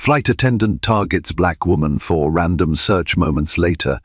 Flight attendant targets black woman for random search. Moments later,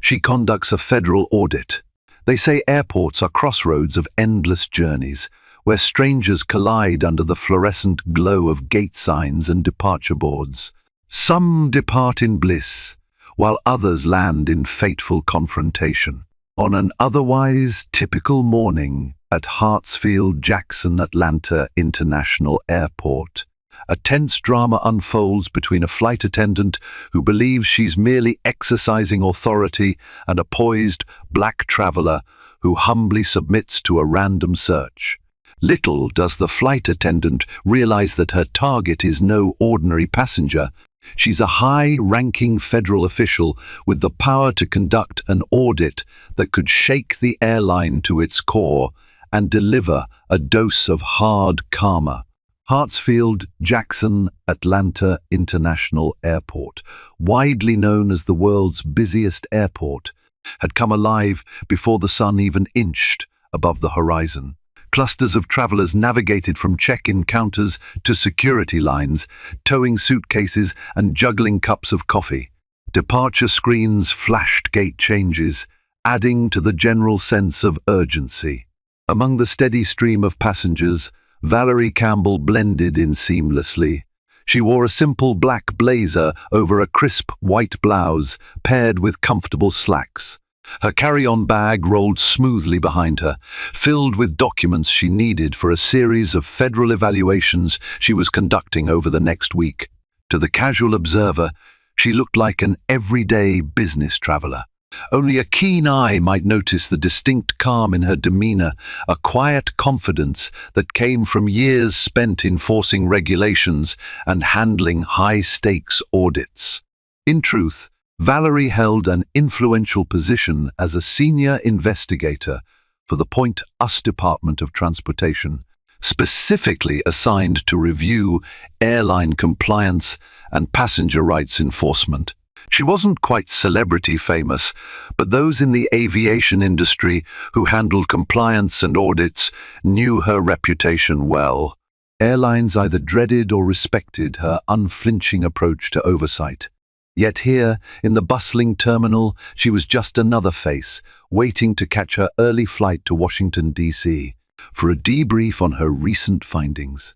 she conducts a federal audit. They say airports are crossroads of endless journeys, where strangers collide under the fluorescent glow of gate signs and departure boards. Some depart in bliss, while others land in fateful confrontation. On an otherwise typical morning at Hartsfield-Jackson Atlanta International Airport, a tense drama unfolds between a flight attendant who believes she's merely exercising authority and a poised black traveler who humbly submits to a random search. Little does the flight attendant realize that her target is no ordinary passenger. She's a high-ranking federal official with the power to conduct an audit that could shake the airline to its core and deliver a dose of hard karma. Hartsfield-Jackson Atlanta International Airport, widely known as the world's busiest airport, had come alive before the sun even inched above the horizon. Clusters of travelers navigated from check-in counters to security lines, towing suitcases and juggling cups of coffee. Departure screens flashed gate changes, adding to the general sense of urgency. Among the steady stream of passengers, Valerie Campbell blended in seamlessly. She wore a simple black blazer over a crisp white blouse, paired with comfortable slacks. Her carry-on bag rolled smoothly behind her, filled with documents she needed for a series of federal evaluations she was conducting over the next week. To the casual observer, she looked like an everyday business traveler. Only a keen eye might notice the distinct calm in her demeanor, a quiet confidence that came from years spent enforcing regulations and handling high-stakes audits. In truth, Valerie held an influential position as a senior investigator for the Point US Department of Transportation, specifically assigned to review airline compliance and passenger rights enforcement. She wasn't quite celebrity famous, but those in the aviation industry who handled compliance and audits knew her reputation well. Airlines either dreaded or respected her unflinching approach to oversight. Yet here, in the bustling terminal, she was just another face, waiting to catch her early flight to Washington, D.C., for a debrief on her recent findings.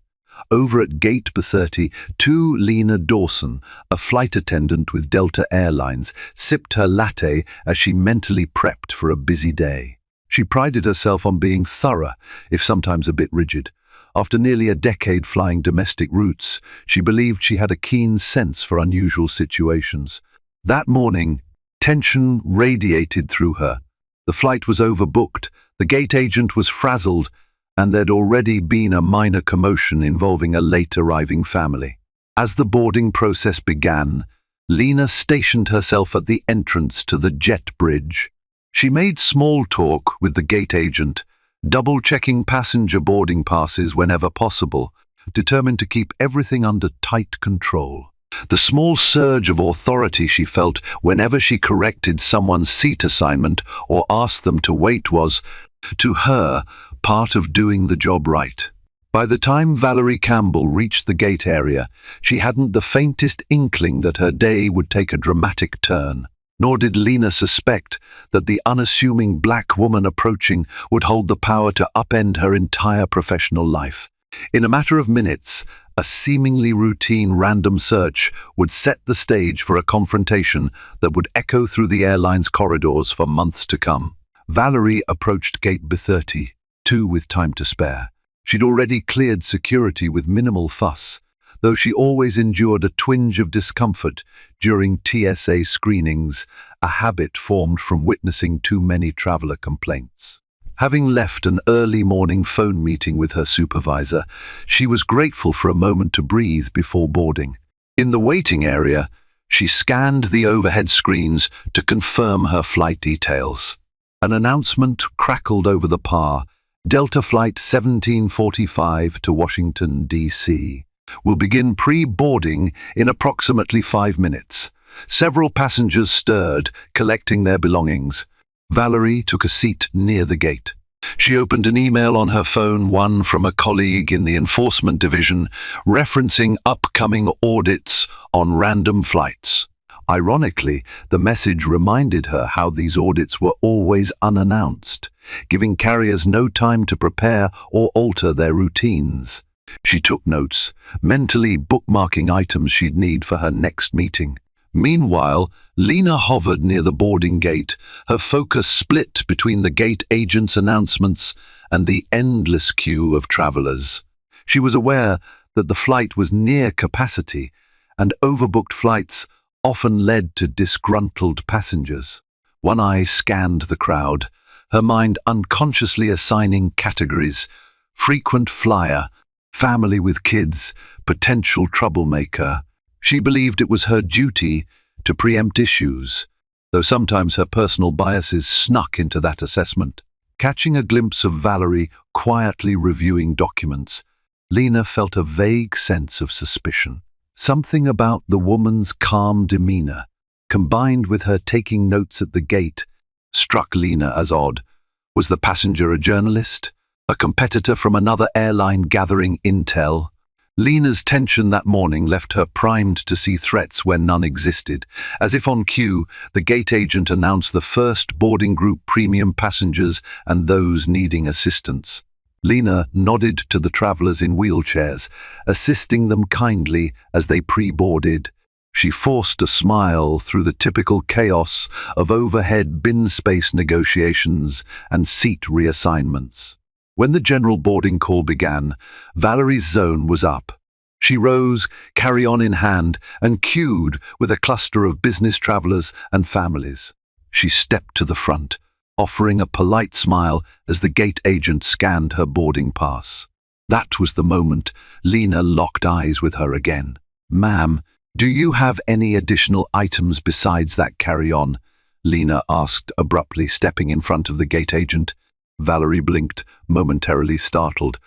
Over at Gate B30, Lena Dawson, a flight attendant with Delta Airlines, sipped her latte as she mentally prepped for a busy day. She prided herself on being thorough, if sometimes a bit rigid. After nearly a decade flying domestic routes, she believed she had a keen sense for unusual situations. That morning, tension radiated through her. The flight was overbooked, the gate agent was frazzled, and there'd already been a minor commotion involving a late-arriving family. As the boarding process began, Lena stationed herself at the entrance to the jet bridge. She made small talk with the gate agent, double-checking passenger boarding passes whenever possible, determined to keep everything under tight control. The small surge of authority she felt whenever she corrected someone's seat assignment or asked them to wait was, to her, part of doing the job right. By the time Valerie Campbell reached the gate area, she hadn't the faintest inkling that her day would take a dramatic turn. Nor did Lena suspect that the unassuming black woman approaching would hold the power to upend her entire professional life. In a matter of minutes, a seemingly routine random search would set the stage for a confrontation that would echo through the airline's corridors for months to come. Valerie approached Gate B30, with time to spare. She'd already cleared security with minimal fuss, though she always endured a twinge of discomfort during TSA screenings, a habit formed from witnessing too many traveler complaints. Having left an early morning phone meeting with her supervisor, she was grateful for a moment to breathe before boarding. In the waiting area, she scanned the overhead screens to confirm her flight details. An announcement crackled over the PAR, Delta Flight 1745 to Washington, D.C. will begin pre-boarding in approximately 5 minutes. Several passengers stirred, collecting their belongings. Valerie took a seat near the gate. She opened an email on her phone, one from a colleague in the enforcement division, referencing upcoming audits on random flights. Ironically, the message reminded her how these audits were always unannounced, giving carriers no time to prepare or alter their routines. She took notes, mentally bookmarking items she'd need for her next meeting. Meanwhile, Lena hovered near the boarding gate, her focus split between the gate agent's announcements and the endless queue of travelers. She was aware that the flight was near capacity, and overbooked flights often led to disgruntled passengers. One eye scanned the crowd, her mind unconsciously assigning categories: frequent flyer, family with kids, potential troublemaker. She believed it was her duty to preempt issues, though sometimes her personal biases snuck into that assessment. Catching a glimpse of Valerie quietly reviewing documents, Lena felt a vague sense of suspicion. Something about the woman's calm demeanor, combined with her taking notes at the gate, struck Lena as odd. Was the passenger a journalist? A competitor from another airline gathering intel? Lena's tension that morning left her primed to see threats where none existed. As if on cue, the gate agent announced the first boarding group premium passengers and those needing assistance. Lena nodded to the travelers in wheelchairs, assisting them kindly as they pre-boarded. She forced a smile through the typical chaos of overhead bin space negotiations and seat reassignments. When the general boarding call began, Valerie's zone was up. She rose, carry-on in hand, and queued with a cluster of business travelers and families. She stepped to the front, offering a polite smile as the gate agent scanned her boarding pass. That was the moment Lena locked eyes with her again. "Ma'am, do you have any additional items besides that carry-on?" Lena asked abruptly, stepping in front of the gate agent. Valerie blinked, momentarily startled.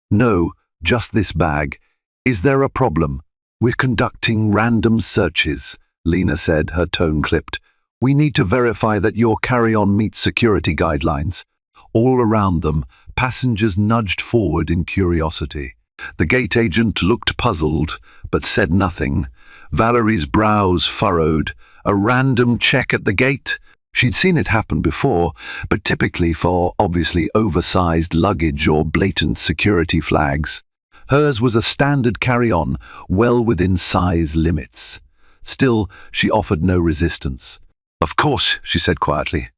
"No, just this bag. Is there a problem?" "We're conducting random searches," Lena said, her tone clipped. "We need to verify that your carry-on meets security guidelines." All around them, passengers nudged forward in curiosity. The gate agent looked puzzled, but said nothing. Valerie's brows furrowed. A random check at the gate? She'd seen it happen before, but typically for obviously oversized luggage or blatant security flags. Hers was a standard carry-on, well within size limits. Still, she offered no resistance. "Of course," she said quietly.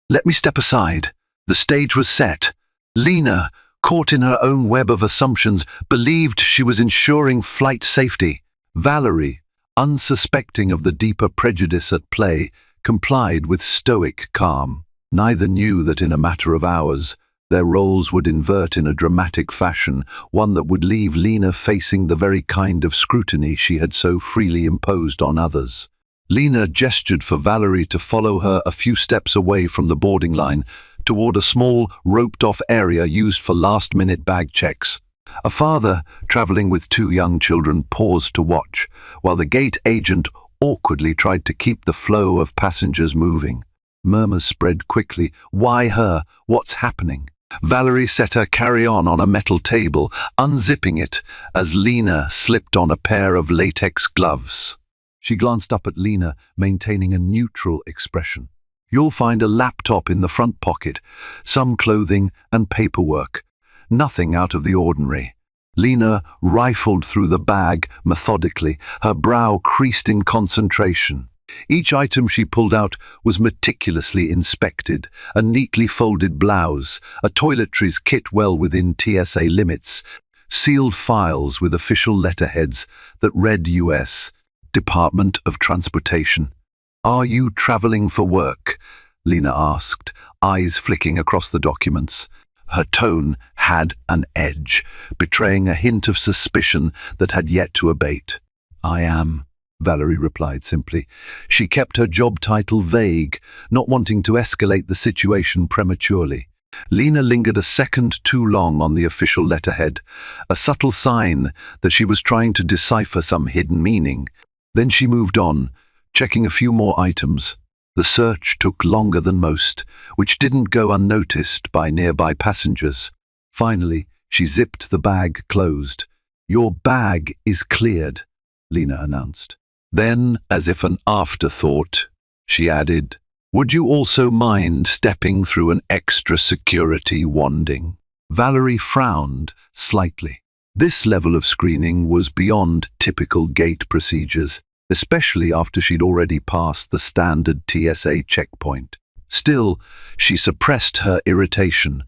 "Let me step aside." The stage was set. Lena, caught in her own web of assumptions, believed she was ensuring flight safety. Valerie, unsuspecting of the deeper prejudice at play, complied with stoic calm. Neither knew that in a matter of hours, their roles would invert in a dramatic fashion, one that would leave Lena facing the very kind of scrutiny she had so freely imposed on others. Lena gestured for Valerie to follow her a few steps away from the boarding line, toward a small, roped-off area used for last-minute bag checks. A father, traveling with 2 young children, paused to watch, while the gate agent awkwardly tried to keep the flow of passengers moving. Murmurs spread quickly. "Why her? What's happening?" Valerie set her carry-on on a metal table, unzipping it as Lena slipped on a pair of latex gloves. She glanced up at Lena, maintaining a neutral expression. "You'll find a laptop in the front pocket, some clothing and paperwork. Nothing out of the ordinary." Lena rifled through the bag methodically, her brow creased in concentration. Each item she pulled out was meticulously inspected: a neatly folded blouse, a toiletries kit well within TSA limits, sealed files with official letterheads that read U.S. Department of Transportation. "Are you traveling for work?" Lena asked, eyes flicking across the documents. Her tone had an edge, betraying a hint of suspicion that had yet to abate. "I am," Valerie replied simply. She kept her job title vague, not wanting to escalate the situation prematurely. Lena lingered a second too long on the official letterhead, a subtle sign that she was trying to decipher some hidden meaning. Then she moved on, checking a few more items. The search took longer than most, which didn't go unnoticed by nearby passengers. Finally, she zipped the bag closed. "Your bag is cleared," Lena announced. Then, as if an afterthought, she added, "Would you also mind stepping through an extra security wanding?" Valerie frowned slightly. This level of screening was beyond typical gate procedures, especially after she'd already passed the standard TSA checkpoint. Still, she suppressed her irritation.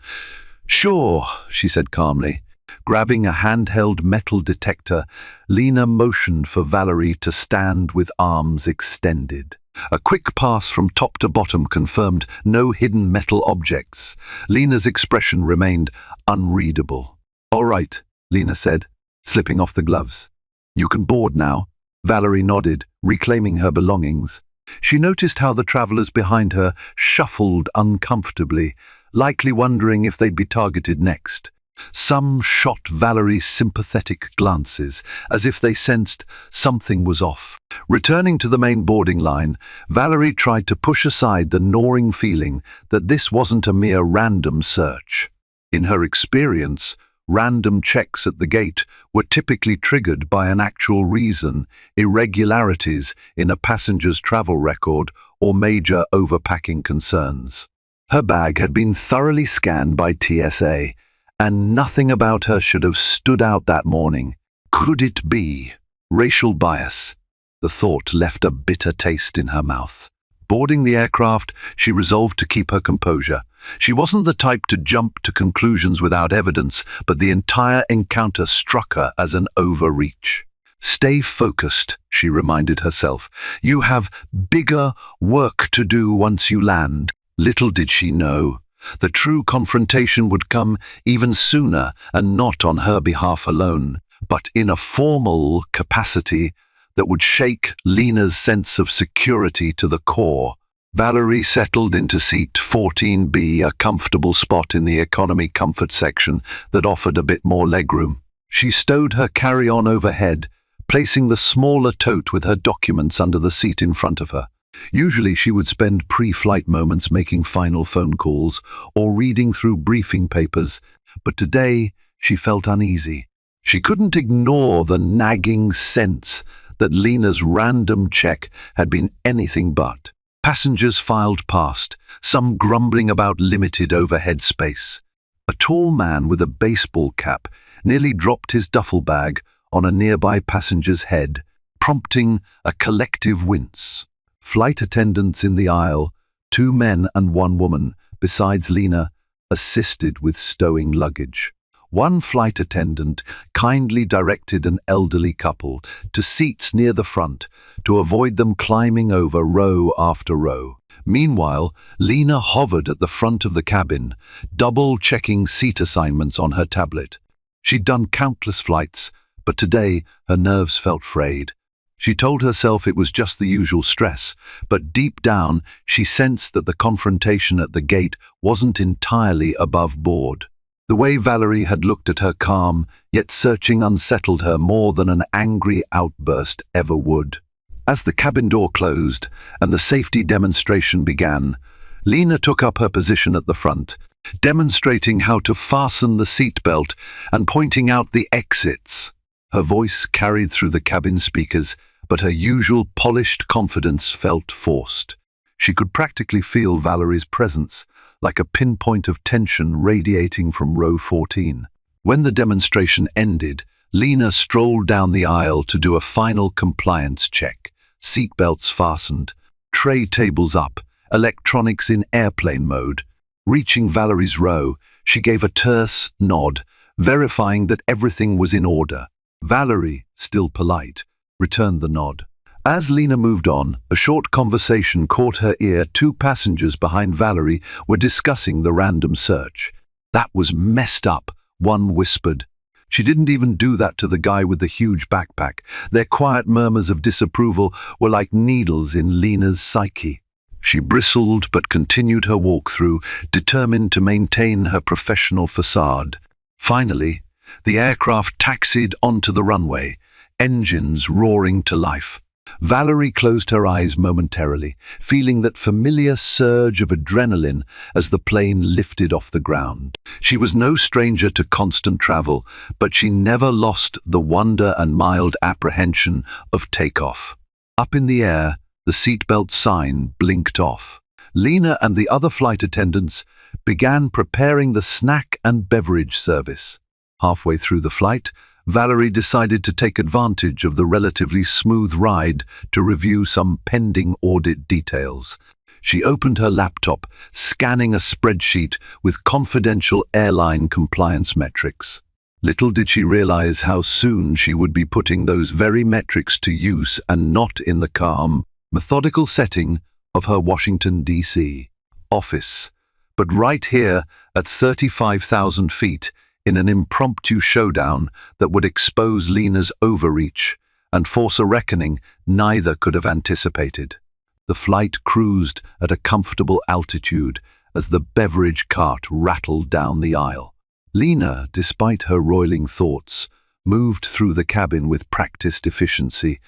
"Sure," she said calmly. Grabbing a handheld metal detector, Lena motioned for Valerie to stand with arms extended. A quick pass from top to bottom confirmed no hidden metal objects. Lena's expression remained unreadable. "All right," Lena said, slipping off the gloves. "You can board now." Valerie nodded, reclaiming her belongings. She noticed how the travelers behind her shuffled uncomfortably, likely wondering if they'd be targeted next. Some shot Valerie sympathetic glances, as if they sensed something was off. Returning to the main boarding line, Valerie tried to push aside the gnawing feeling that this wasn't a mere random search. In her experience, random checks at the gate were typically triggered by an actual reason, irregularities in a passenger's travel record, or major overpacking concerns. Her bag had been thoroughly scanned by TSA, and nothing about her should have stood out that morning. Could it be racial bias? The thought left a bitter taste in her mouth. Boarding the aircraft, she resolved to keep her composure. She wasn't the type to jump to conclusions without evidence, but the entire encounter struck her as an overreach. "Stay focused," she reminded herself. "You have bigger work to do once you land." Little did she know, the true confrontation would come even sooner, and not on her behalf alone, but in a formal capacity that would shake Lena's sense of security to the core. Valerie settled into seat 14B, a comfortable spot in the economy comfort section that offered a bit more legroom. She stowed her carry-on overhead, placing the smaller tote with her documents under the seat in front of her. Usually she would spend pre-flight moments making final phone calls or reading through briefing papers, but today she felt uneasy. She couldn't ignore the nagging sense that Lena's random check had been anything but. Passengers filed past, some grumbling about limited overhead space. A tall man with a baseball cap nearly dropped his duffel bag on a nearby passenger's head, prompting a collective wince. Flight attendants in the aisle, 2 men and 1 woman, besides Lena, assisted with stowing luggage. One flight attendant kindly directed an elderly couple to seats near the front to avoid them climbing over row after row. Meanwhile, Lena hovered at the front of the cabin, double-checking seat assignments on her tablet. She'd done countless flights, but today her nerves felt frayed. She told herself it was just the usual stress, but deep down she sensed that the confrontation at the gate wasn't entirely above board. The way Valerie had looked at her calm, yet searching unsettled her more than an angry outburst ever would. As the cabin door closed and the safety demonstration began, Lena took up her position at the front, demonstrating how to fasten the seatbelt and pointing out the exits. Her voice carried through the cabin speakers, but her usual polished confidence felt forced. She could practically feel Valerie's presence, like a pinpoint of tension radiating from row 14. When the demonstration ended, Lena strolled down the aisle to do a final compliance check. Seatbelts fastened, tray tables up, electronics in airplane mode. Reaching Valerie's row, she gave a terse nod, verifying that everything was in order. Valerie, still polite, returned the nod. As Lena moved on, a short conversation caught her ear. 2 passengers behind Valerie were discussing the random search. "That was messed up," one whispered. She didn't even do that to the guy with the huge backpack. Their quiet murmurs of disapproval were like needles in Lena's psyche. She bristled but continued her walkthrough, determined to maintain her professional facade. Finally, the aircraft taxied onto the runway, engines roaring to life. Valerie closed her eyes momentarily, feeling that familiar surge of adrenaline as the plane lifted off the ground. She was no stranger to constant travel, but she never lost the wonder and mild apprehension of takeoff. Up in the air, the seatbelt sign blinked off. Lena and the other flight attendants began preparing the snack and beverage service. Halfway through the flight, Valerie decided to take advantage of the relatively smooth ride to review some pending audit details. She opened her laptop, scanning a spreadsheet with confidential airline compliance metrics. Little did she realize how soon she would be putting those very metrics to use, and not in the calm, methodical setting of her Washington, D.C. office, but right here at 35,000 feet, in an impromptu showdown that would expose Lena's overreach and force a reckoning neither could have anticipated. The flight cruised at a comfortable altitude as the beverage cart rattled down the aisle. Lena, despite her roiling thoughts, moved through the cabin with practiced efficiency.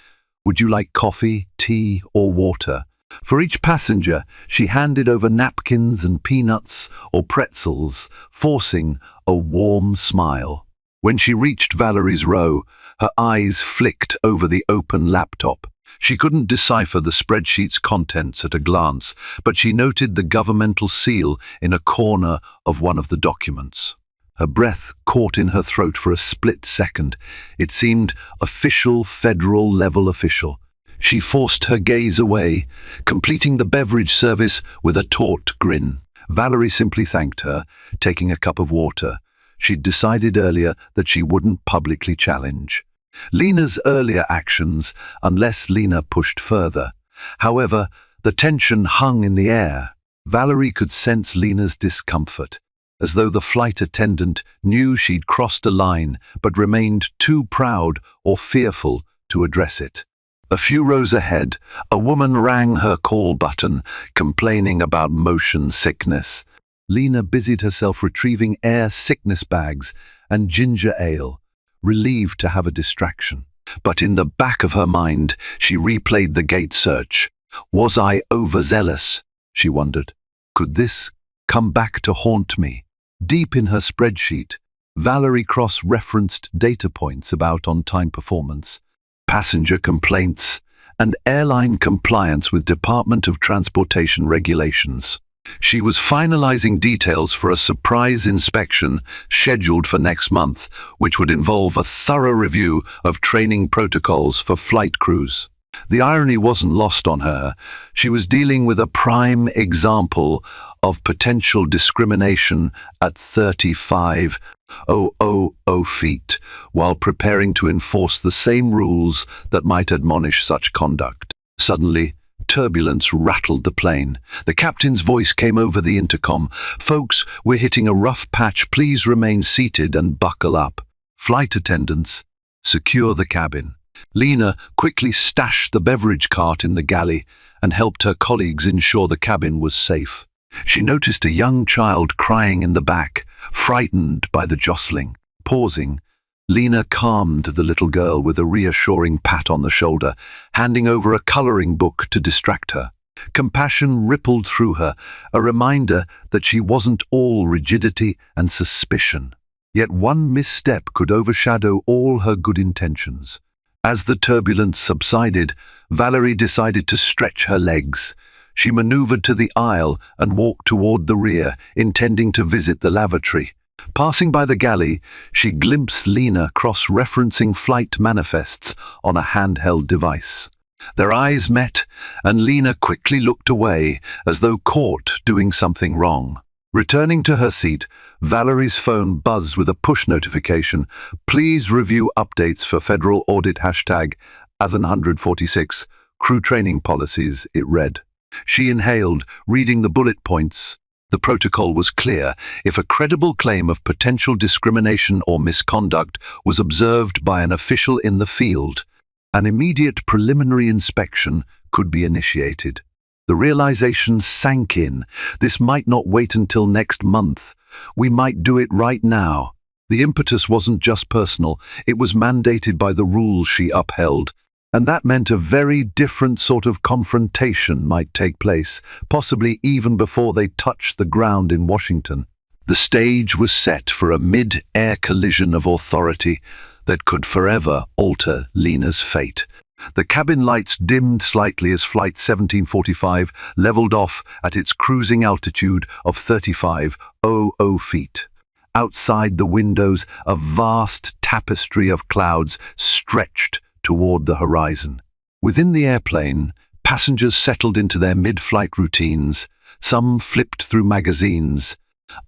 "Would you like coffee, tea, or water?" For each passenger, she handed over napkins and peanuts or pretzels, forcing a warm smile. When she reached Valerie's row, her eyes flicked over the open laptop. She couldn't decipher the spreadsheet's contents at a glance, but she noted the governmental seal in a corner of one of the documents. Her breath caught in her throat for a split second. It seemed official, federal-level official. She forced her gaze away, completing the beverage service with a taut grin. Valerie simply thanked her, taking a cup of water. She'd decided earlier that she wouldn't publicly challenge Lena's earlier actions unless Lena pushed further. However, the tension hung in the air. Valerie could sense Lena's discomfort, as though the flight attendant knew she'd crossed a line but remained too proud or fearful to address it. A few rows ahead, a woman rang her call button, complaining about motion sickness. Lena busied herself retrieving air sickness bags and ginger ale, relieved to have a distraction. But in the back of her mind, she replayed the gate search. Was I overzealous? She wondered. Could this come back to haunt me? Deep in her spreadsheet, Valerie cross-referenced data points about on-time performance, passenger complaints, and airline compliance with Department of Transportation regulations. She was finalizing details for a surprise inspection scheduled for next month, which would involve a thorough review of training protocols for flight crews. The irony wasn't lost on her. She was dealing with a prime example of potential discrimination at 35,000 feet, while preparing to enforce the same rules that might admonish such conduct. Suddenly, turbulence rattled the plane. The captain's voice came over the intercom. "Folks, we're hitting a rough patch. Please remain seated and buckle up. Flight attendants, secure the cabin." Lena quickly stashed the beverage cart in the galley and helped her colleagues ensure the cabin was safe. She noticed a young child crying in the back, frightened by the jostling. Pausing, Lena calmed the little girl with a reassuring pat on the shoulder, handing over a coloring book to distract her. Compassion rippled through her, a reminder that she wasn't all rigidity and suspicion. Yet one misstep could overshadow all her good intentions. As the turbulence subsided, Valerie decided to stretch her legs. She maneuvered to the aisle and walked toward the rear, intending to visit the lavatory. Passing by the galley, she glimpsed Lena cross-referencing flight manifests on a handheld device. Their eyes met, and Lena quickly looked away, as though caught doing something wrong. Returning to her seat, Valerie's phone buzzed with a push notification. "Please review updates for Federal Audit #AS146 Crew Training Policies," it read. She inhaled, reading the bullet points. The protocol was clear. If a credible claim of potential discrimination or misconduct was observed by an official in the field, an immediate preliminary inspection could be initiated. The realization sank in. This might not wait until next month. We might do it right now. The impetus wasn't just personal. It was mandated by the rules she upheld. And that meant a very different sort of confrontation might take place, possibly even before they touched the ground in Washington. The stage was set for a mid-air collision of authority that could forever alter Lena's fate. The cabin lights dimmed slightly as Flight 1745 leveled off at its cruising altitude of 35,000 feet. Outside the windows, a vast tapestry of clouds stretched toward the horizon. Within the airplane, passengers settled into their mid-flight routines. Some flipped through magazines,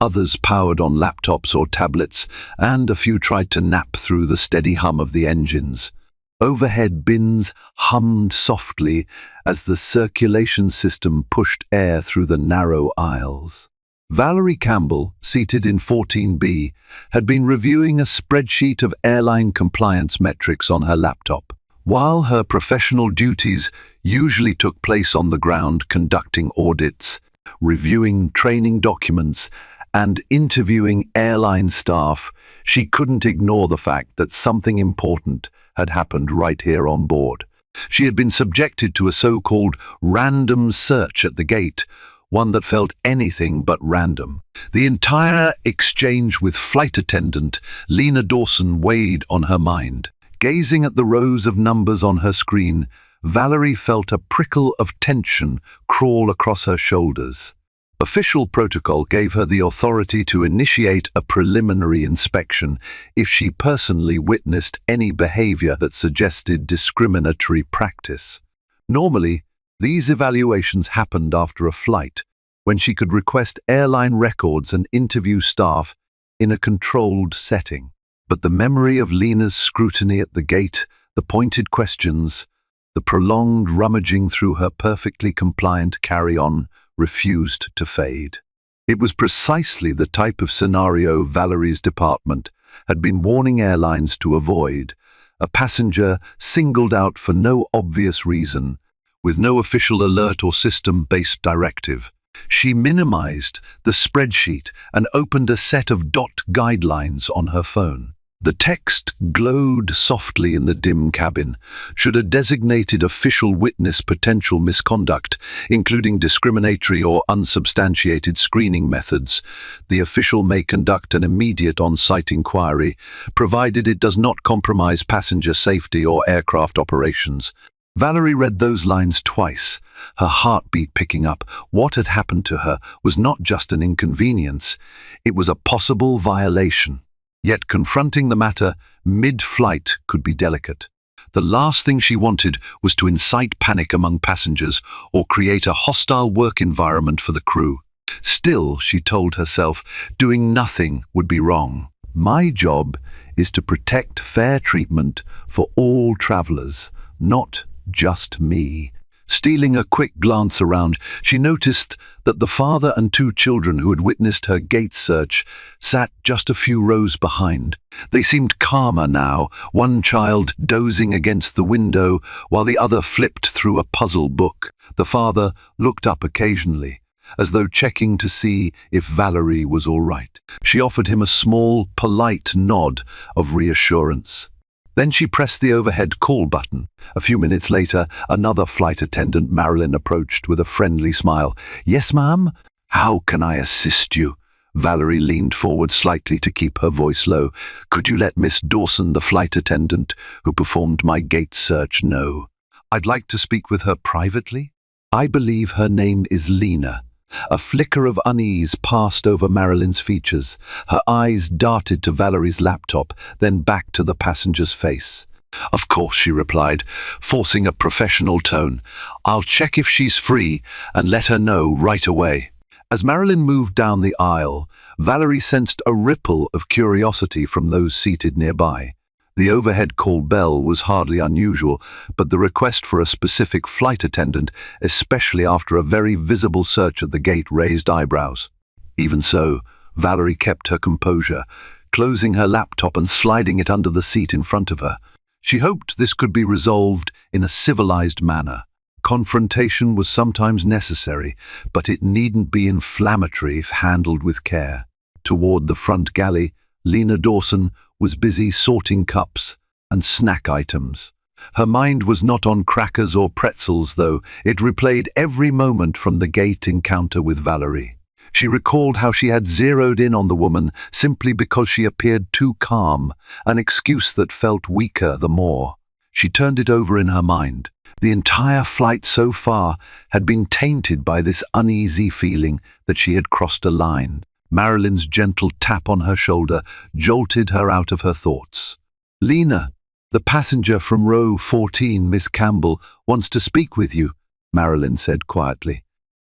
others powered on laptops or tablets, and a few tried to nap through the steady hum of the engines. Overhead bins hummed softly as the circulation system pushed air through the narrow aisles. Valerie Campbell, seated in 14B, had been reviewing a spreadsheet of airline compliance metrics on her laptop. While her professional duties usually took place on the ground conducting audits, reviewing training documents, and interviewing airline staff, she couldn't ignore the fact that something important had happened right here on board. She had been subjected to a so-called random search at the gate, one that felt anything but random. The entire exchange with flight attendant Lena Dawson weighed on her mind. Gazing at the rows of numbers on her screen, Valerie felt a prickle of tension crawl across her shoulders. Official protocol gave her the authority to initiate a preliminary inspection if she personally witnessed any behavior that suggested discriminatory practice. Normally, these evaluations happened after a flight, when she could request airline records and interview staff in a controlled setting. But the memory of Lena's scrutiny at the gate, the pointed questions, the prolonged rummaging through her perfectly compliant carry-on refused to fade. It was precisely the type of scenario Valerie's department had been warning airlines to avoid, a passenger singled out for no obvious reason, with no official alert or system-based directive. She minimized the spreadsheet and opened a set of dot guidelines on her phone. The text glowed softly in the dim cabin. Should a designated official witness potential misconduct, including discriminatory or unsubstantiated screening methods, the official may conduct an immediate on-site inquiry, provided it does not compromise passenger safety or aircraft operations. Valerie read those lines twice, her heartbeat picking up. What had happened to her was not just an inconvenience, it was a possible violation. Yet confronting the matter mid-flight could be delicate. The last thing she wanted was to incite panic among passengers or create a hostile work environment for the crew. Still, she told herself, doing nothing would be wrong. My job is to protect fair treatment for all travelers, not just me. Stealing a quick glance around, she noticed that the father and two children who had witnessed her gate search sat just a few rows behind. They seemed calmer now, one child dozing against the window while the other flipped through a puzzle book. The father looked up occasionally, as though checking to see if Valerie was all right. She offered him a small, polite nod of reassurance. Then she pressed the overhead call button. A few minutes later, another flight attendant, Marilyn, approached with a friendly smile. "Yes, ma'am? How can I assist you?" Valerie leaned forward slightly to keep her voice low. "Could you let Miss Dawson, the flight attendant who performed my gate search, know? I'd like to speak with her privately." "I believe her name is Lena." A flicker of unease passed over Marilyn's features. Her eyes darted to Valerie's laptop, then back to the passenger's face. "Of course," she replied, forcing a professional tone. "I'll check if she's free and let her know right away." As Marilyn moved down the aisle, Valerie sensed a ripple of curiosity from those seated nearby. The overhead call bell was hardly unusual, but the request for a specific flight attendant, especially after a very visible search at the gate, raised eyebrows. Even so, Valerie kept her composure, closing her laptop and sliding it under the seat in front of her. She hoped this could be resolved in a civilized manner. Confrontation was sometimes necessary, but it needn't be inflammatory if handled with care. Toward the front galley, Lena Dawson was busy sorting cups and snack items. Her mind was not on crackers or pretzels, though. It replayed every moment from the gate encounter with Valerie. She recalled how she had zeroed in on the woman simply because she appeared too calm, an excuse that felt weaker the more. She turned it over in her mind. The entire flight so far had been tainted by this uneasy feeling that she had crossed a line. Marilyn's gentle tap on her shoulder jolted her out of her thoughts. "Lena, the passenger from row 14, Miss Campbell, wants to speak with you," Marilyn said quietly.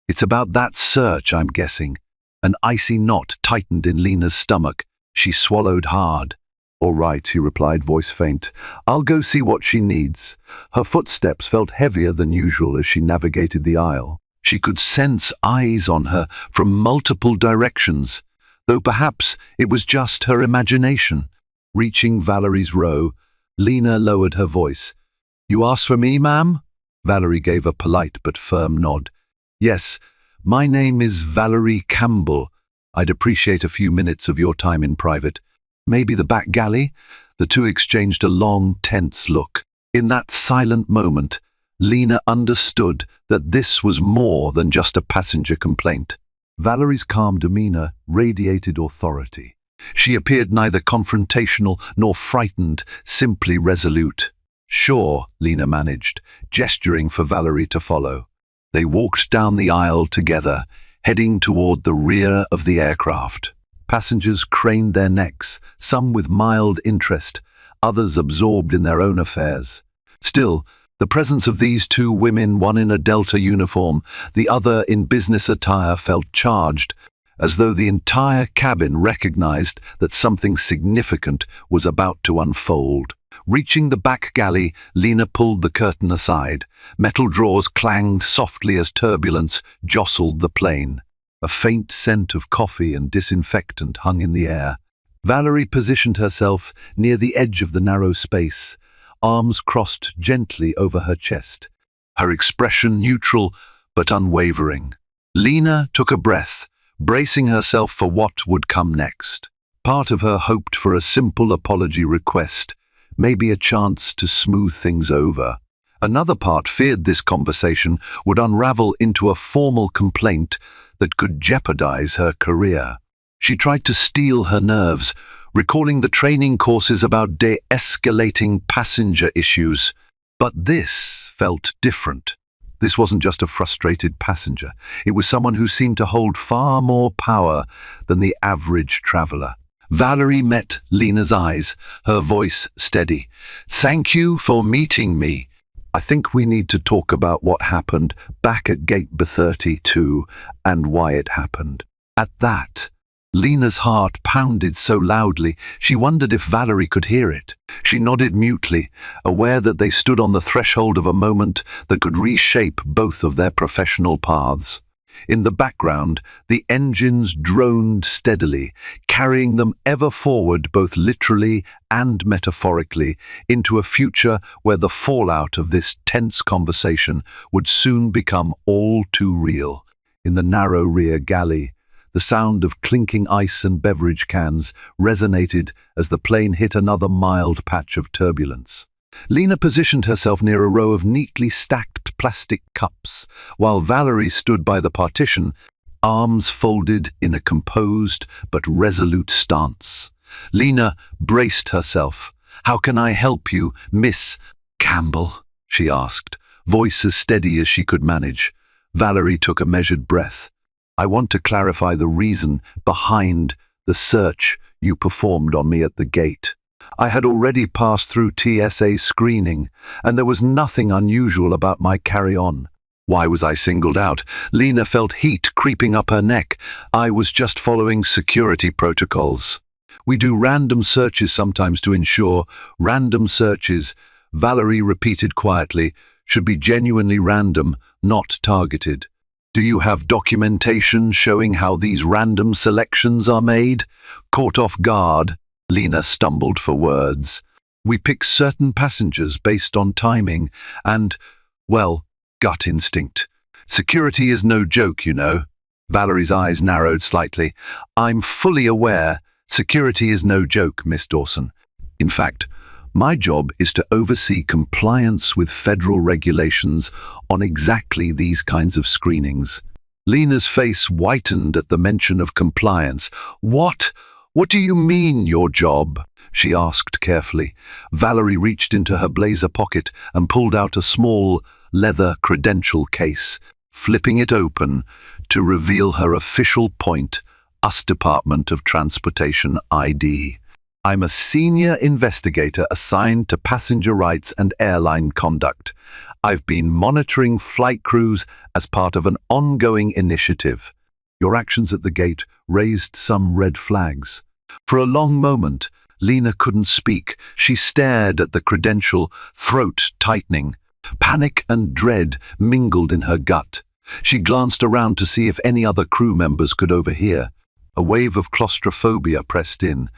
"It's about that search, I'm guessing." An icy knot tightened in Lena's stomach. She swallowed hard. "All right," he replied, voice faint. "I'll go see what she needs." Her footsteps felt heavier than usual as she navigated the aisle. She could sense eyes on her from multiple directions, though perhaps it was just her imagination. Reaching Valerie's row, Lena lowered her voice. "You asked for me, ma'am?" Valerie gave a polite but firm nod. "Yes, my name is Valerie Campbell. I'd appreciate a few minutes of your time in private. Maybe the back galley?" The two exchanged a long, tense look. In that silent moment, Lena understood that this was more than just a passenger complaint. Valerie's calm demeanor radiated authority. She appeared neither confrontational nor frightened, simply resolute. "Sure," Lena managed, gesturing for Valerie to follow. They walked down the aisle together, heading toward the rear of the aircraft. Passengers craned their necks, some with mild interest, others absorbed in their own affairs. Still, the presence of these two women, one in a Delta uniform, the other in business attire, felt charged, as though the entire cabin recognized that something significant was about to unfold. Reaching the back galley, Lena pulled the curtain aside. Metal drawers clanged softly as turbulence jostled the plane. A faint scent of coffee and disinfectant hung in the air. Valerie positioned herself near the edge of the narrow space, arms crossed gently over her chest, her expression neutral but unwavering. Lena took a breath, bracing herself for what would come next. Part of her hoped for a simple apology request, maybe a chance to smooth things over. Another part feared this conversation would unravel into a formal complaint that could jeopardize her career. She tried to steel her nerves, recalling the training courses about de-escalating passenger issues. But this felt different. This wasn't just a frustrated passenger. It was someone who seemed to hold far more power than the average traveler. Valerie met Lena's eyes, her voice steady. "Thank you for meeting me. I think we need to talk about what happened back at gate B32 and why it happened." At that, Lena's heart pounded so loudly she wondered if Valerie could hear it. She nodded mutely, aware that they stood on the threshold of a moment that could reshape both of their professional paths. In the background, the engines droned steadily, carrying them ever forward both literally and metaphorically into a future where the fallout of this tense conversation would soon become all too real. In the narrow rear galley, the sound of clinking ice and beverage cans resonated as the plane hit another mild patch of turbulence. Lena positioned herself near a row of neatly stacked plastic cups, while Valerie stood by the partition, arms folded in a composed but resolute stance. Lena braced herself. "How can I help you, Miss Campbell?" she asked, voice as steady as she could manage. Valerie took a measured breath. "I want to clarify the reason behind the search you performed on me at the gate. I had already passed through TSA screening, and there was nothing unusual about my carry-on. Why was I singled out?" Lena felt heat creeping up her neck. "I was just following security protocols. We do random searches sometimes to ensure random searches," Valerie repeated quietly, "should be genuinely random, not targeted. Do you have documentation showing how these random selections are made?" Caught off guard, Lena stumbled for words. "We pick certain passengers based on timing and, well, gut instinct. Security is no joke, you know." Valerie's eyes narrowed slightly. "I'm fully aware security is no joke, Miss Dawson. In fact, My job is to oversee compliance with federal regulations on exactly these kinds of screenings. Lena's face whitened at the mention of compliance. What? What do you mean, your job? She asked carefully. Valerie reached into her blazer pocket and pulled out a small leather credential case, flipping it open to reveal her official point, US Department of Transportation ID. I'm a senior investigator assigned to passenger rights and airline conduct. I've been monitoring flight crews as part of an ongoing initiative. Your actions at the gate raised some red flags. For a long moment, Lena couldn't speak. She stared at the credential, throat tightening. Panic and dread mingled in her gut. She glanced around to see if any other crew members could overhear. A wave of claustrophobia pressed in.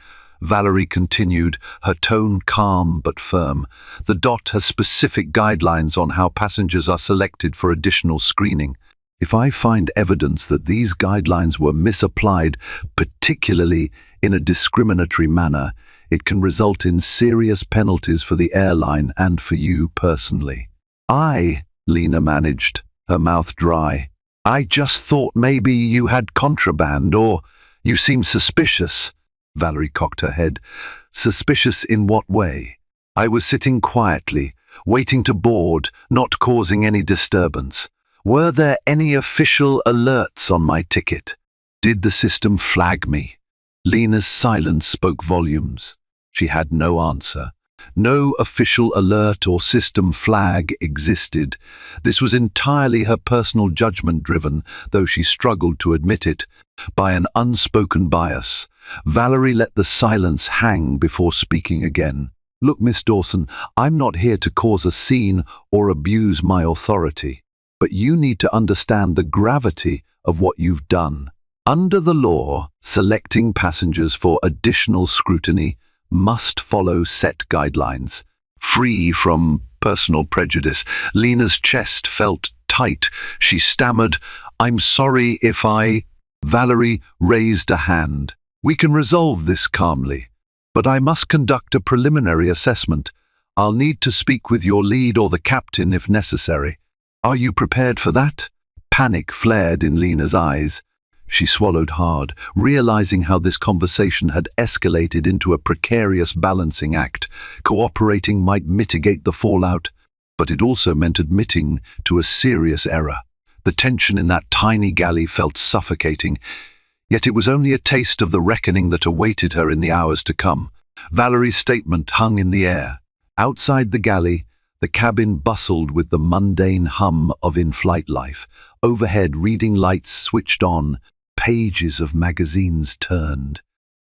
Valerie continued, her tone calm but firm. The DOT has specific guidelines on how passengers are selected for additional screening. If I find evidence that these guidelines were misapplied, particularly in a discriminatory manner, it can result in serious penalties for the airline and for you personally. Lena managed, her mouth dry. I just thought maybe you had contraband or you seemed suspicious. Valerie cocked her head. Suspicious in what way? I was sitting quietly, waiting to board, not causing any disturbance. Were there any official alerts on my ticket? Did the system flag me? Lena's silence spoke volumes. She had no answer. No official alert or system flag existed. This was entirely her personal judgment driven, though she struggled to admit it, by an unspoken bias. Valerie let the silence hang before speaking again. Look, Miss Dawson, I'm not here to cause a scene or abuse my authority, but you need to understand the gravity of what you've done. Under the law, selecting passengers for additional scrutiny must follow set guidelines, free from personal prejudice. Lena's chest felt tight. She stammered, I'm sorry if I... Valerie raised a hand. We can resolve this calmly, but I must conduct a preliminary assessment. I'll need to speak with your lead or the captain if necessary. Are you prepared for that? Panic flared in Lena's eyes. She swallowed hard, realizing how this conversation had escalated into a precarious balancing act. Cooperating might mitigate the fallout, but it also meant admitting to a serious error. The tension in that tiny galley felt suffocating, yet it was only a taste of the reckoning that awaited her in the hours to come. Valerie's statement hung in the air. Outside the galley, the cabin bustled with the mundane hum of in-flight life. Overhead, reading lights switched on. Pages of magazines turned.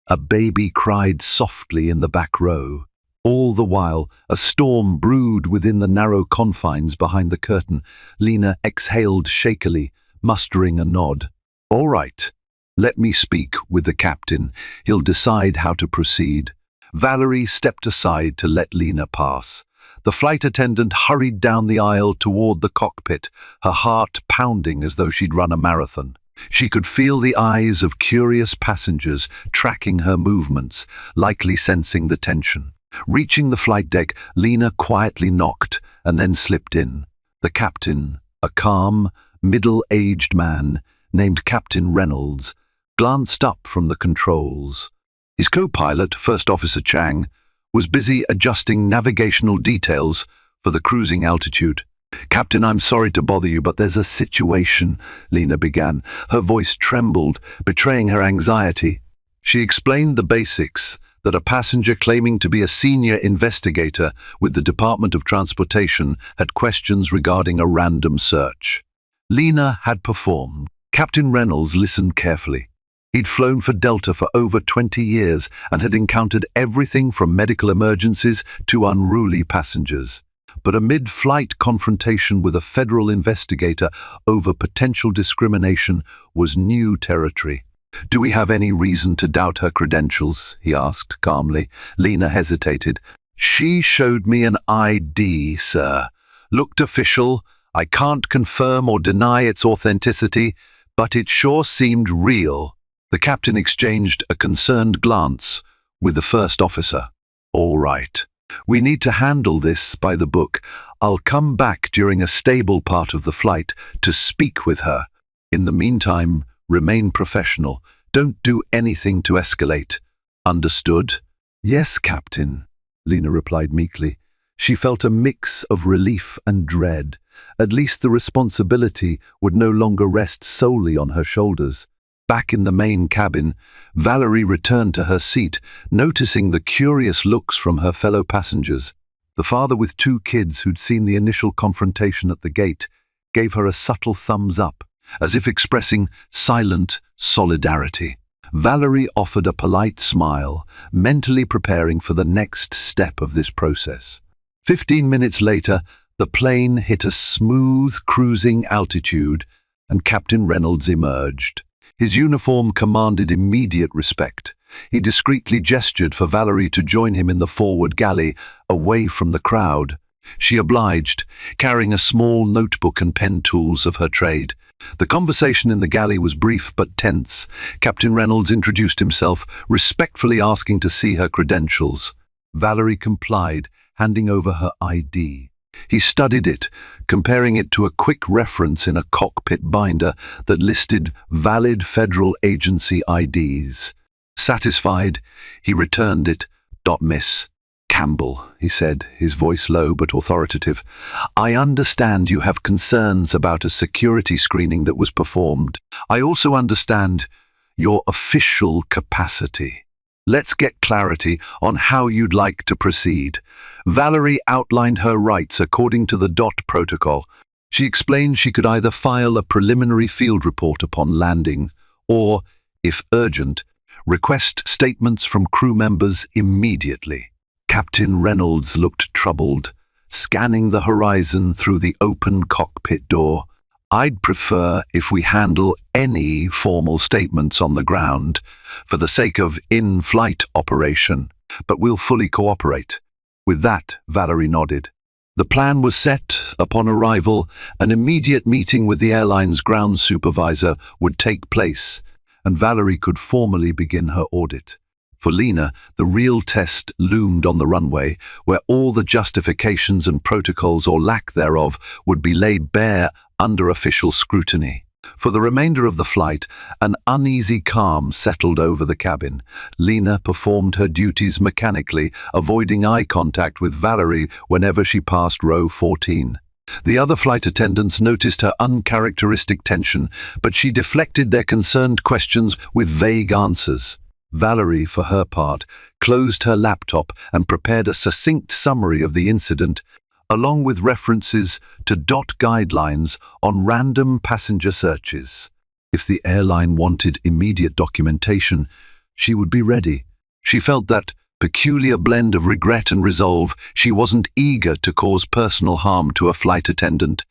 A baby cried softly in the back row. All the while, a storm brewed within the narrow confines behind the curtain. Lena exhaled shakily, mustering a nod. All right, let me speak with the captain. He'll decide how to proceed. Valerie stepped aside to let Lena pass. The flight attendant hurried down the aisle toward the cockpit, her heart pounding as though she'd run a marathon. She could feel the eyes of curious passengers tracking her movements, likely sensing the tension. Reaching the flight deck, Lena quietly knocked and then slipped in. The captain, a calm, middle-aged man named Captain Reynolds, glanced up from the controls. His co-pilot, First Officer Chang, was busy adjusting navigational details for the cruising altitude. Captain, I'm sorry to bother you, but there's a situation, Lena began. Her voice trembled, betraying her anxiety. She explained the basics, that a passenger claiming to be a senior investigator with the Department of Transportation had questions regarding a random search. Lena had performed. Captain Reynolds listened carefully. He'd flown for Delta for over 20 years and had encountered everything from medical emergencies to unruly passengers. But a mid-flight confrontation with a federal investigator over potential discrimination was new territory. Do we have any reason to doubt her credentials? He asked calmly. Lena hesitated. She showed me an ID, sir. Looked official. I can't confirm or deny its authenticity, but it sure seemed real. The captain exchanged a concerned glance with the first officer. All right, We need to handle this by the book. I'll come back during a stable part of the flight to speak with her. In the meantime, remain professional. Don't do anything to escalate. Understood? Yes, Captain, Lena replied meekly. She felt a mix of relief and dread. At least the responsibility would no longer rest solely on her shoulders. Back in the main cabin, Valerie returned to her seat, noticing the curious looks from her fellow passengers. The father with 2 kids who'd seen the initial confrontation at the gate gave her a subtle thumbs up, as if expressing silent solidarity. Valerie offered a polite smile, mentally preparing for the next step of this process. 15 minutes later, the plane hit a smooth cruising altitude and Captain Reynolds emerged. His uniform commanded immediate respect. He discreetly gestured for Valerie to join him in the forward galley, away from the crowd. She obliged, carrying a small notebook and pen tools of her trade. The conversation in the galley was brief but tense. Captain Reynolds introduced himself, respectfully asking to see her credentials. Valerie complied, handing over her ID. He studied it, comparing it to a quick reference in a cockpit binder that listed valid federal agency IDs. Satisfied, he returned it. "Miss Campbell," he said, his voice low but authoritative. "I understand you have concerns about a security screening that was performed. I also understand your official capacity. Let's get clarity on how you'd like to proceed." Valerie outlined her rights according to the DOT protocol. She explained she could either file a preliminary field report upon landing or, if urgent, request statements from crew members immediately. Captain Reynolds looked troubled, scanning the horizon through the open cockpit door. "I'd prefer if we handle any formal statements on the ground for the sake of in-flight operation, but we'll fully cooperate." With that, Valerie nodded. The plan was set. Upon arrival, an immediate meeting with the airline's ground supervisor would take place, and Valerie could formally begin her audit. For Lena, the real test loomed on the runway, where all the justifications and protocols or lack thereof would be laid bare under official scrutiny. For the remainder of the flight, an uneasy calm settled over the cabin. Lena performed her duties mechanically, avoiding eye contact with Valerie whenever she passed row 14. The other flight attendants noticed her uncharacteristic tension, but she deflected their concerned questions with vague answers. Valerie, for her part, closed her laptop and prepared a succinct summary of the incident, along with references to DOT guidelines on random passenger searches. If the airline wanted immediate documentation, she would be ready. She felt that peculiar blend of regret and resolve. She wasn't eager to cause personal harm to a flight attendant,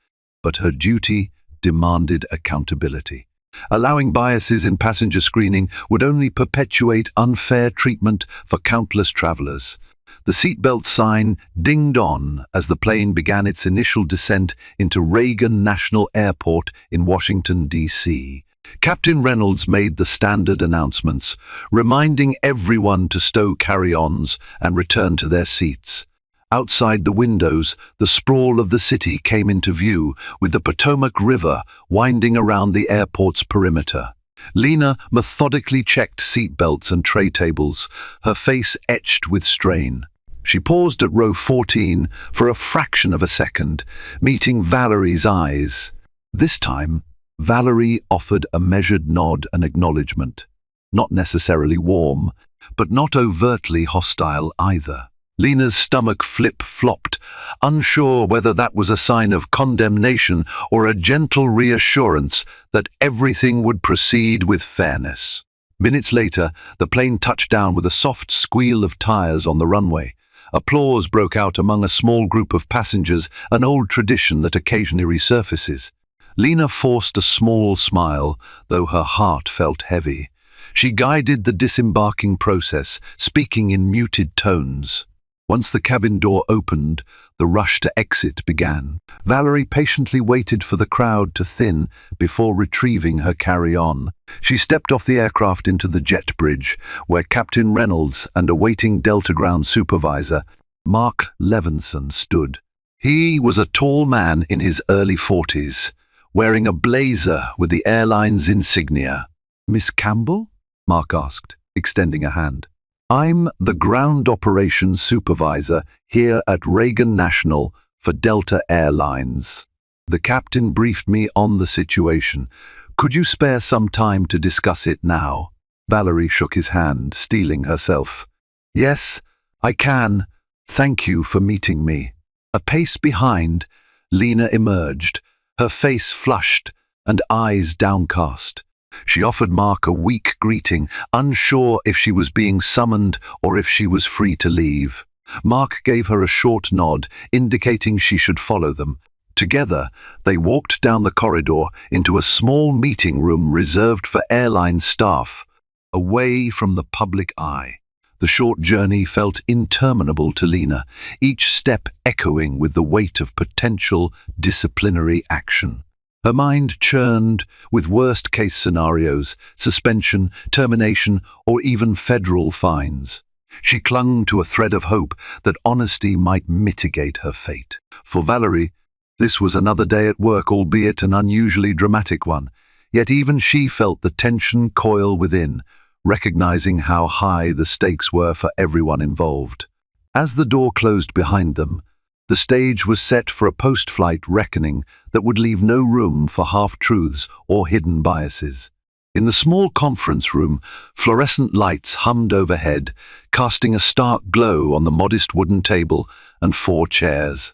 but her duty demanded accountability. Allowing biases in passenger screening would only perpetuate unfair treatment for countless travelers. The seatbelt sign dinged on as the plane began its initial descent into Reagan National Airport in Washington, D.C. Captain Reynolds made the standard announcements, reminding everyone to stow carry-ons and return to their seats. Outside the windows, the sprawl of the city came into view, with the Potomac River winding around the airport's perimeter. Lena methodically checked seatbelts and tray tables, her face etched with strain. She paused at row 14 for a fraction of a second, meeting Valerie's eyes. This time, Valerie offered a measured nod and acknowledgement. Not necessarily warm, but not overtly hostile either. Lena's stomach flip-flopped, unsure whether that was a sign of condemnation or a gentle reassurance that everything would proceed with fairness. Minutes later, the plane touched down with a soft squeal of tires on the runway. Applause broke out among a small group of passengers, an old tradition that occasionally resurfaces. Lena forced a small smile, though her heart felt heavy. She guided the disembarking process, speaking in muted tones. Once the cabin door opened, the rush to exit began. Valerie patiently waited for the crowd to thin before retrieving her carry-on. She stepped off the aircraft into the jet bridge, where Captain Reynolds and a waiting Delta ground supervisor Mark Levinson stood. He was a tall man in his early 40s, wearing a blazer with the airline's insignia. "Miss Campbell?" Mark asked, extending a hand. "I'm the ground operations supervisor here at Reagan National for Delta Airlines. The captain briefed me on the situation. Could you spare some time to discuss it now?" Valerie shook his hand, steeling herself. "Yes, I can. Thank you for meeting me." A pace behind, Lena emerged, her face flushed and eyes downcast. She offered Mark a weak greeting, unsure if she was being summoned or if she was free to leave. Mark gave her a short nod, indicating she should follow them. Together, they walked down the corridor into a small meeting room reserved for airline staff, away from the public eye. The short journey felt interminable to Lena, each step echoing with the weight of potential disciplinary action. Her mind churned with worst-case scenarios, suspension, termination, or even federal fines. She clung to a thread of hope that honesty might mitigate her fate. For Valerie, this was another day at work, albeit an unusually dramatic one. Yet even she felt the tension coil within, recognizing how high the stakes were for everyone involved. As the door closed behind them, the stage was set for a post-flight reckoning that would leave no room for half-truths or hidden biases. In the small conference room, fluorescent lights hummed overhead, casting a stark glow on the modest wooden table and 4 chairs.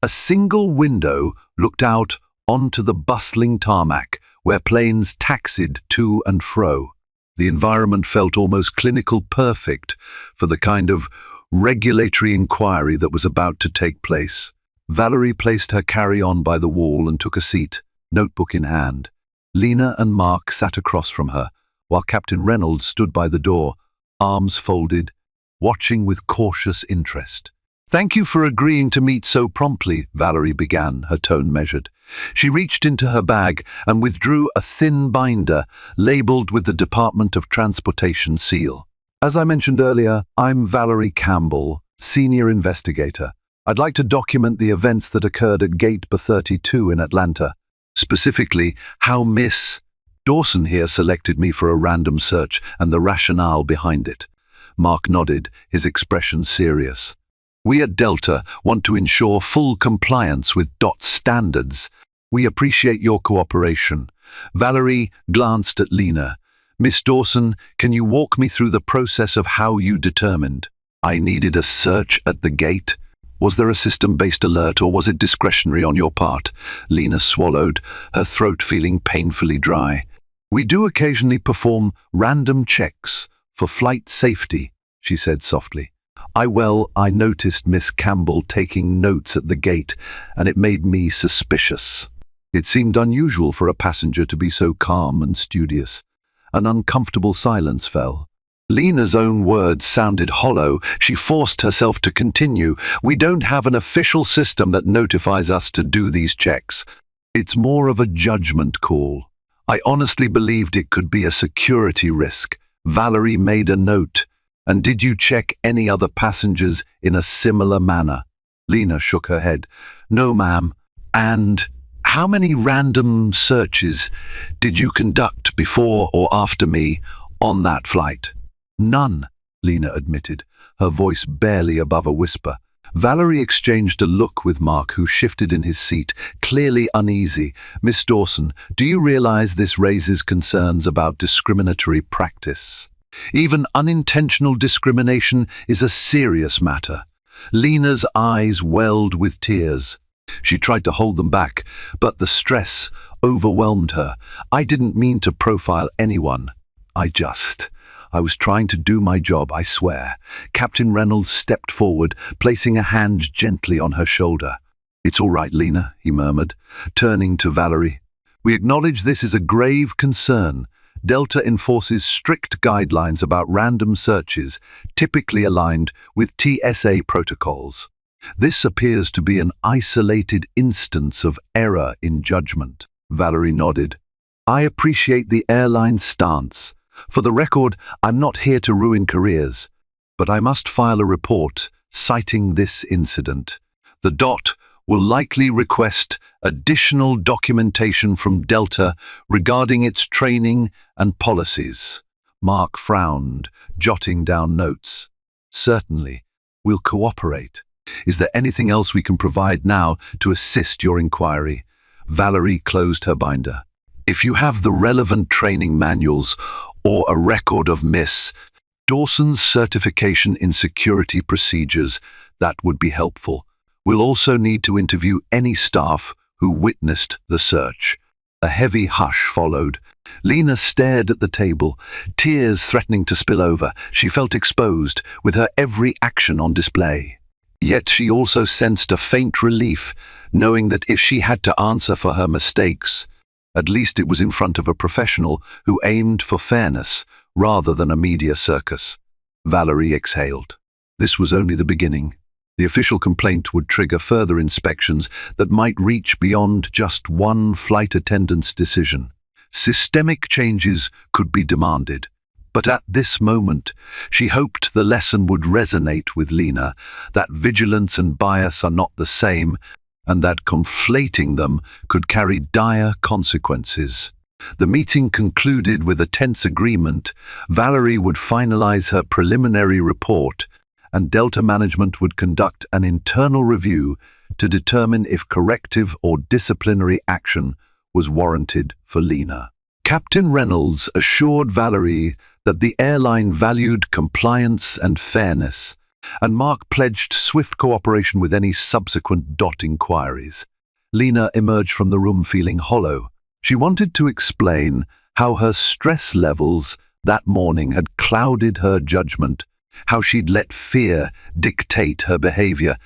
A single window looked out onto the bustling tarmac, where planes taxied to and fro. The environment felt almost clinical perfect for the kind of regulatory inquiry that was about to take place. Valerie placed her carry-on by the wall and took a seat, notebook in hand. Lena and Mark sat across from her, while Captain Reynolds stood by the door, arms folded, watching with cautious interest. "Thank you for agreeing to meet so promptly," Valerie began, her tone measured. She reached into her bag and withdrew a thin binder labeled with the Department of Transportation seal. "As I mentioned earlier, I'm Valerie Campbell, Senior Investigator. I'd like to document the events that occurred at Gate B32 in Atlanta. Specifically, how Miss Dawson here selected me for a random search and the rationale behind it." Mark nodded, his expression serious. "We at Delta want to ensure full compliance with DOT standards. We appreciate your cooperation." Valerie glanced at Lena. "Miss Dawson, can you walk me through the process of how you determined I needed a search at the gate? Was there a system-based alert or was it discretionary on your part?" Lena swallowed, her throat feeling painfully dry. "We do occasionally perform random checks for flight safety," she said softly. I noticed Miss Campbell taking notes at the gate, and it made me suspicious. It seemed unusual for a passenger to be so calm and studious. An uncomfortable silence fell. Lena's own words sounded hollow. She forced herself to continue. "We don't have an official system that notifies us to do these checks. It's more of a judgment call. I honestly believed it could be a security risk." Valerie made a note. "And did you check any other passengers in a similar manner?" Lena shook her head. "No, ma'am." "And how many random searches did you conduct before or after me on that flight?" "None," Lena admitted, her voice barely above a whisper. Valerie exchanged a look with Mark, who shifted in his seat, clearly uneasy. "Miss Dawson, do you realize this raises concerns about discriminatory practice? Even unintentional discrimination is a serious matter." Lena's eyes welled with tears. She tried to hold them back, but the stress overwhelmed her. "I didn't mean to profile anyone. I was trying to do my job, I swear." Captain Reynolds stepped forward, placing a hand gently on her shoulder. "It's all right, Lena," he murmured, turning to Valerie. "We acknowledge this is a grave concern. Delta enforces strict guidelines about random searches, typically aligned with TSA protocols. This appears to be an isolated instance of error in judgment." Valerie nodded. "I appreciate the airline's stance. For the record, I'm not here to ruin careers, but I must file a report citing this incident. The DOT will likely request additional documentation from Delta regarding its training and policies. Mark frowned, jotting down notes. Certainly, we'll cooperate. Is there anything else we can provide now to assist your inquiry? Valerie closed her binder. If you have the relevant training manuals or a record of Miss Dawson's certification in security procedures, that would be helpful. We'll also need to interview any staff who witnessed the search. A heavy hush followed. Lena stared at the table, tears threatening to spill over. She felt exposed, with her every action on display. Yet she also sensed a faint relief, knowing that if she had to answer for her mistakes, at least it was in front of a professional who aimed for fairness rather than a media circus. Valerie exhaled. This was only the beginning. The official complaint would trigger further inspections that might reach beyond just one flight attendant's decision. Systemic changes could be demanded. But at this moment, she hoped the lesson would resonate with Lena, that vigilance and bias are not the same, and that conflating them could carry dire consequences. The meeting concluded with a tense agreement. Valerie would finalize her preliminary report, and Delta management would conduct an internal review to determine if corrective or disciplinary action was warranted for Lena. Captain Reynolds assured Valerie that the airline valued compliance and fairness, and Mark pledged swift cooperation with any subsequent DOT inquiries. Lena emerged from the room feeling hollow. She wanted to explain how her stress levels that morning had clouded her judgment, how she'd let fear dictate her behavior,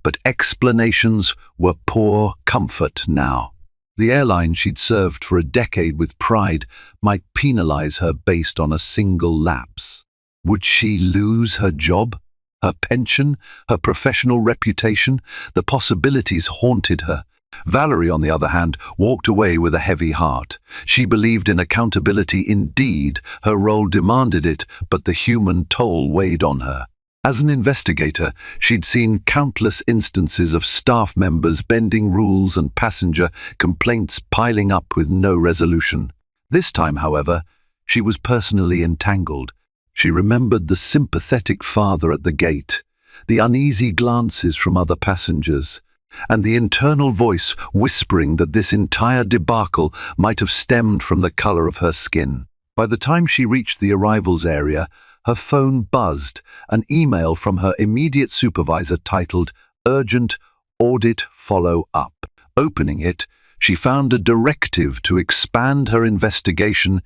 but explanations were poor comfort now. The airline she'd served for a decade with pride might penalize her based on a single lapse. Would she lose her job, her pension, her professional reputation? The possibilities haunted her. Valerie, on the other hand, walked away with a heavy heart. She believed in accountability indeed. Her role demanded it, but the human toll weighed on her. As an investigator, she'd seen countless instances of staff members bending rules and passenger complaints piling up with no resolution. This time, however, she was personally entangled. She remembered the sympathetic father at the gate, the uneasy glances from other passengers, and the internal voice whispering that this entire debacle might have stemmed from the color of her skin. By the time she reached the arrivals area, her phone buzzed, an email from her immediate supervisor titled Urgent Audit Follow-Up. Opening it, she found a directive to expand her investigation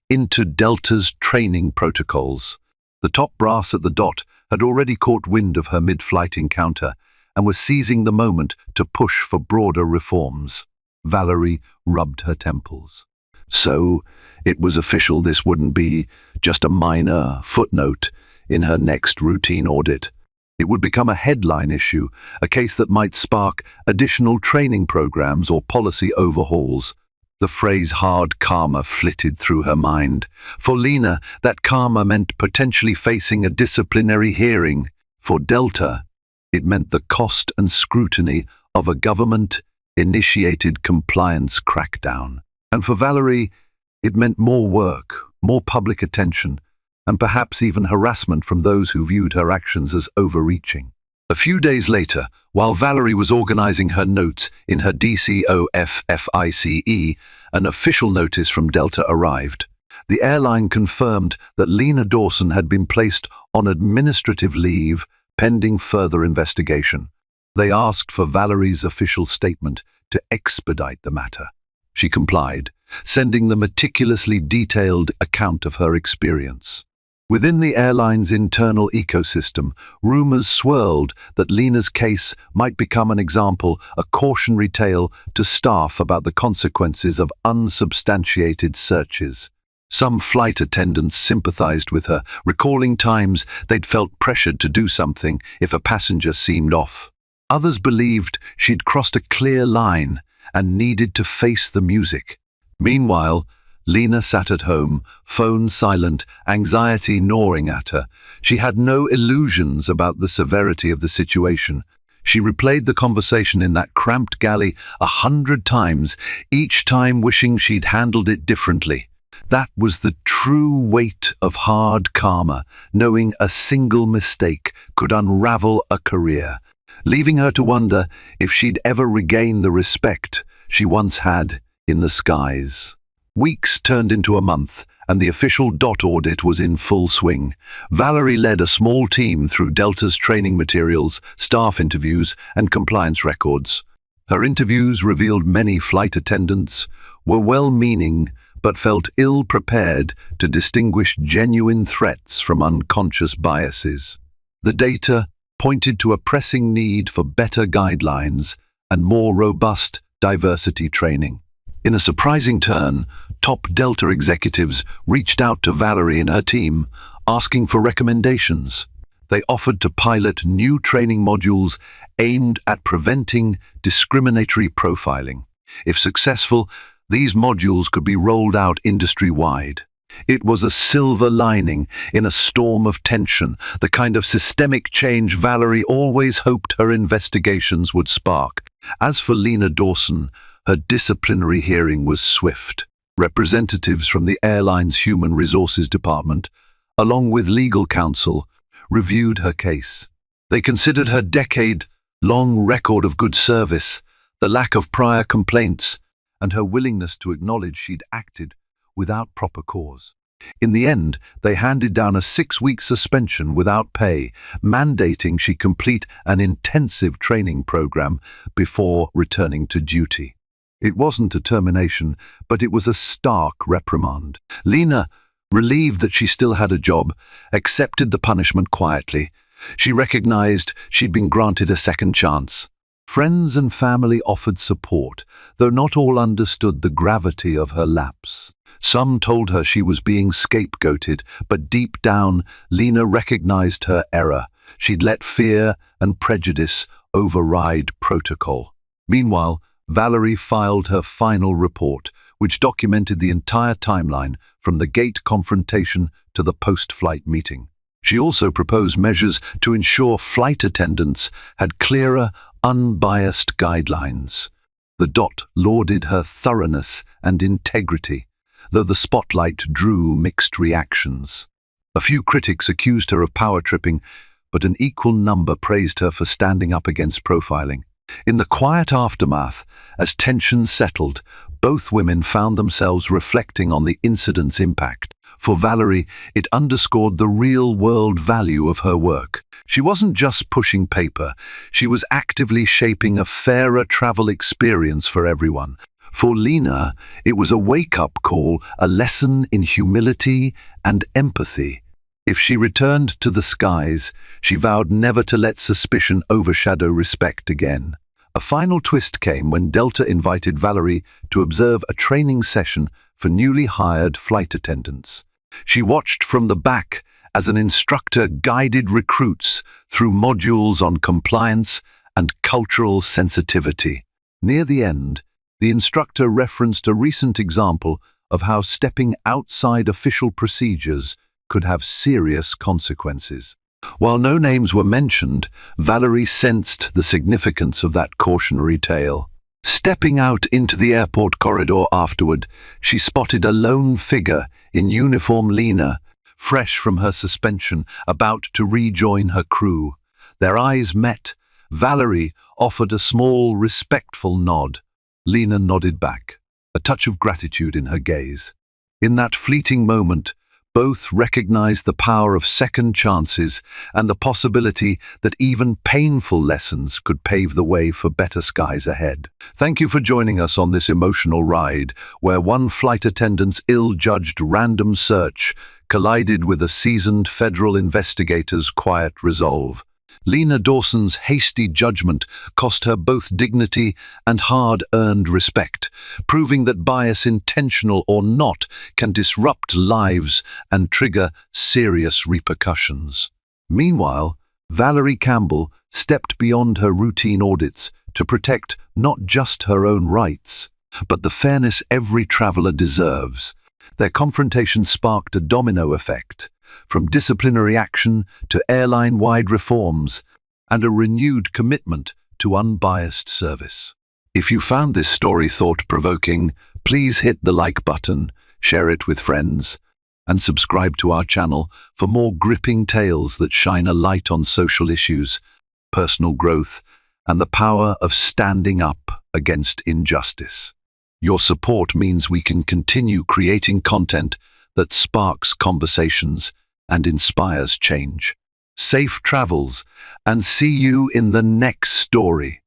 into Delta's training protocols. The top brass at the DOT had already caught wind of her mid-flight encounter and was seizing the moment to push for broader reforms. Valerie rubbed her temples. So, it was official. This wouldn't be just a minor footnote in her next routine audit. It would become a headline issue, a case that might spark additional training programs or policy overhauls. The phrase hard karma flitted through her mind. For Lena, that karma meant potentially facing a disciplinary hearing. For Delta, it meant the cost and scrutiny of a government-initiated compliance crackdown. And for Valerie, it meant more work, more public attention, and perhaps even harassment from those who viewed her actions as overreaching. A few days later, while Valerie was organizing her notes in her DCOFFICE, an official notice from Delta arrived. The airline confirmed that Lena Dawson had been placed on administrative leave pending further investigation. They asked for Valerie's official statement to expedite the matter. She complied, sending the meticulously detailed account of her experience. Within the airline's internal ecosystem, rumors swirled that Lena's case might become an example, a cautionary tale to staff about the consequences of unsubstantiated searches. Some flight attendants sympathized with her, recalling times they'd felt pressured to do something if a passenger seemed off. Others believed she'd crossed a clear line and needed to face the music. Meanwhile, Lena sat at home, phone silent, anxiety gnawing at her. She had no illusions about the severity of the situation. She replayed the conversation in that cramped galley 100 times, each time wishing she'd handled it differently. That was the true weight of hard karma, knowing a single mistake could unravel a career, leaving her to wonder if she'd ever regain the respect she once had in the skies. Weeks turned into a month, and the official DOT audit was in full swing. Valerie led a small team through Delta's training materials, staff interviews, and compliance records. Her interviews revealed many flight attendants were well-meaning but felt ill-prepared to distinguish genuine threats from unconscious biases. The data pointed to a pressing need for better guidelines and more robust diversity training. In a surprising turn, top Delta executives reached out to Valerie and her team, asking for recommendations. They offered to pilot new training modules aimed at preventing discriminatory profiling. If successful, these modules could be rolled out industry-wide. It was a silver lining in a storm of tension, the kind of systemic change Valerie always hoped her investigations would spark. As for Lena Dawson, her disciplinary hearing was swift. Representatives from the airline's Human Resources Department, along with legal counsel, reviewed her case. They considered her decade-long record of good service, the lack of prior complaints, and her willingness to acknowledge she'd acted without proper cause. In the end, they handed down a 6-week suspension without pay, mandating she complete an intensive training program before returning to duty. It wasn't a termination, but it was a stark reprimand. Lena, relieved that she still had a job, accepted the punishment quietly. She recognized she'd been granted a second chance. Friends and family offered support, though not all understood the gravity of her lapse. Some told her she was being scapegoated, but deep down, Lena recognized her error. She'd let fear and prejudice override protocol. Meanwhile, Valerie filed her final report, which documented the entire timeline from the gate confrontation to the post-flight meeting. She also proposed measures to ensure flight attendants had clearer, unbiased guidelines. The DOT lauded her thoroughness and integrity, though the spotlight drew mixed reactions. A few critics accused her of power tripping, but an equal number praised her for standing up against profiling. In the quiet aftermath, as tension settled, both women found themselves reflecting on the incident's impact. For Valerie, it underscored the real-world value of her work. She wasn't just pushing paper, she was actively shaping a fairer travel experience for everyone. For Lena, it was a wake-up call, a lesson in humility and empathy. If she returned to the skies, she vowed never to let suspicion overshadow respect again. A final twist came when Delta invited Valerie to observe a training session for newly hired flight attendants. She watched from the back as an instructor guided recruits through modules on compliance and cultural sensitivity. Near the end, the instructor referenced a recent example of how stepping outside official procedures could have serious consequences. While no names were mentioned, Valerie sensed the significance of that cautionary tale. Stepping out into the airport corridor afterward, she spotted a lone figure in uniform, Lena, fresh from her suspension, about to rejoin her crew. Their eyes met. Valerie offered a small, respectful nod. Lena nodded back, a touch of gratitude in her gaze. In that fleeting moment, both recognized the power of second chances and the possibility that even painful lessons could pave the way for better skies ahead. Thank you for joining us on this emotional ride, where one flight attendant's ill-judged random search collided with a seasoned federal investigator's quiet resolve. Lena Dawson's hasty judgment cost her both dignity and hard-earned respect, proving that bias, intentional or not, can disrupt lives and trigger serious repercussions. Meanwhile, Valerie Campbell stepped beyond her routine audits to protect not just her own rights, but the fairness every traveler deserves. Their confrontation sparked a domino effect, from disciplinary action to airline-wide reforms, and a renewed commitment to unbiased service. If you found this story thought-provoking, please hit the like button, share it with friends, and subscribe to our channel for more gripping tales that shine a light on social issues, personal growth, and the power of standing up against injustice. Your support means we can continue creating content that sparks conversations and inspires change. Safe travels, and see you in the next story.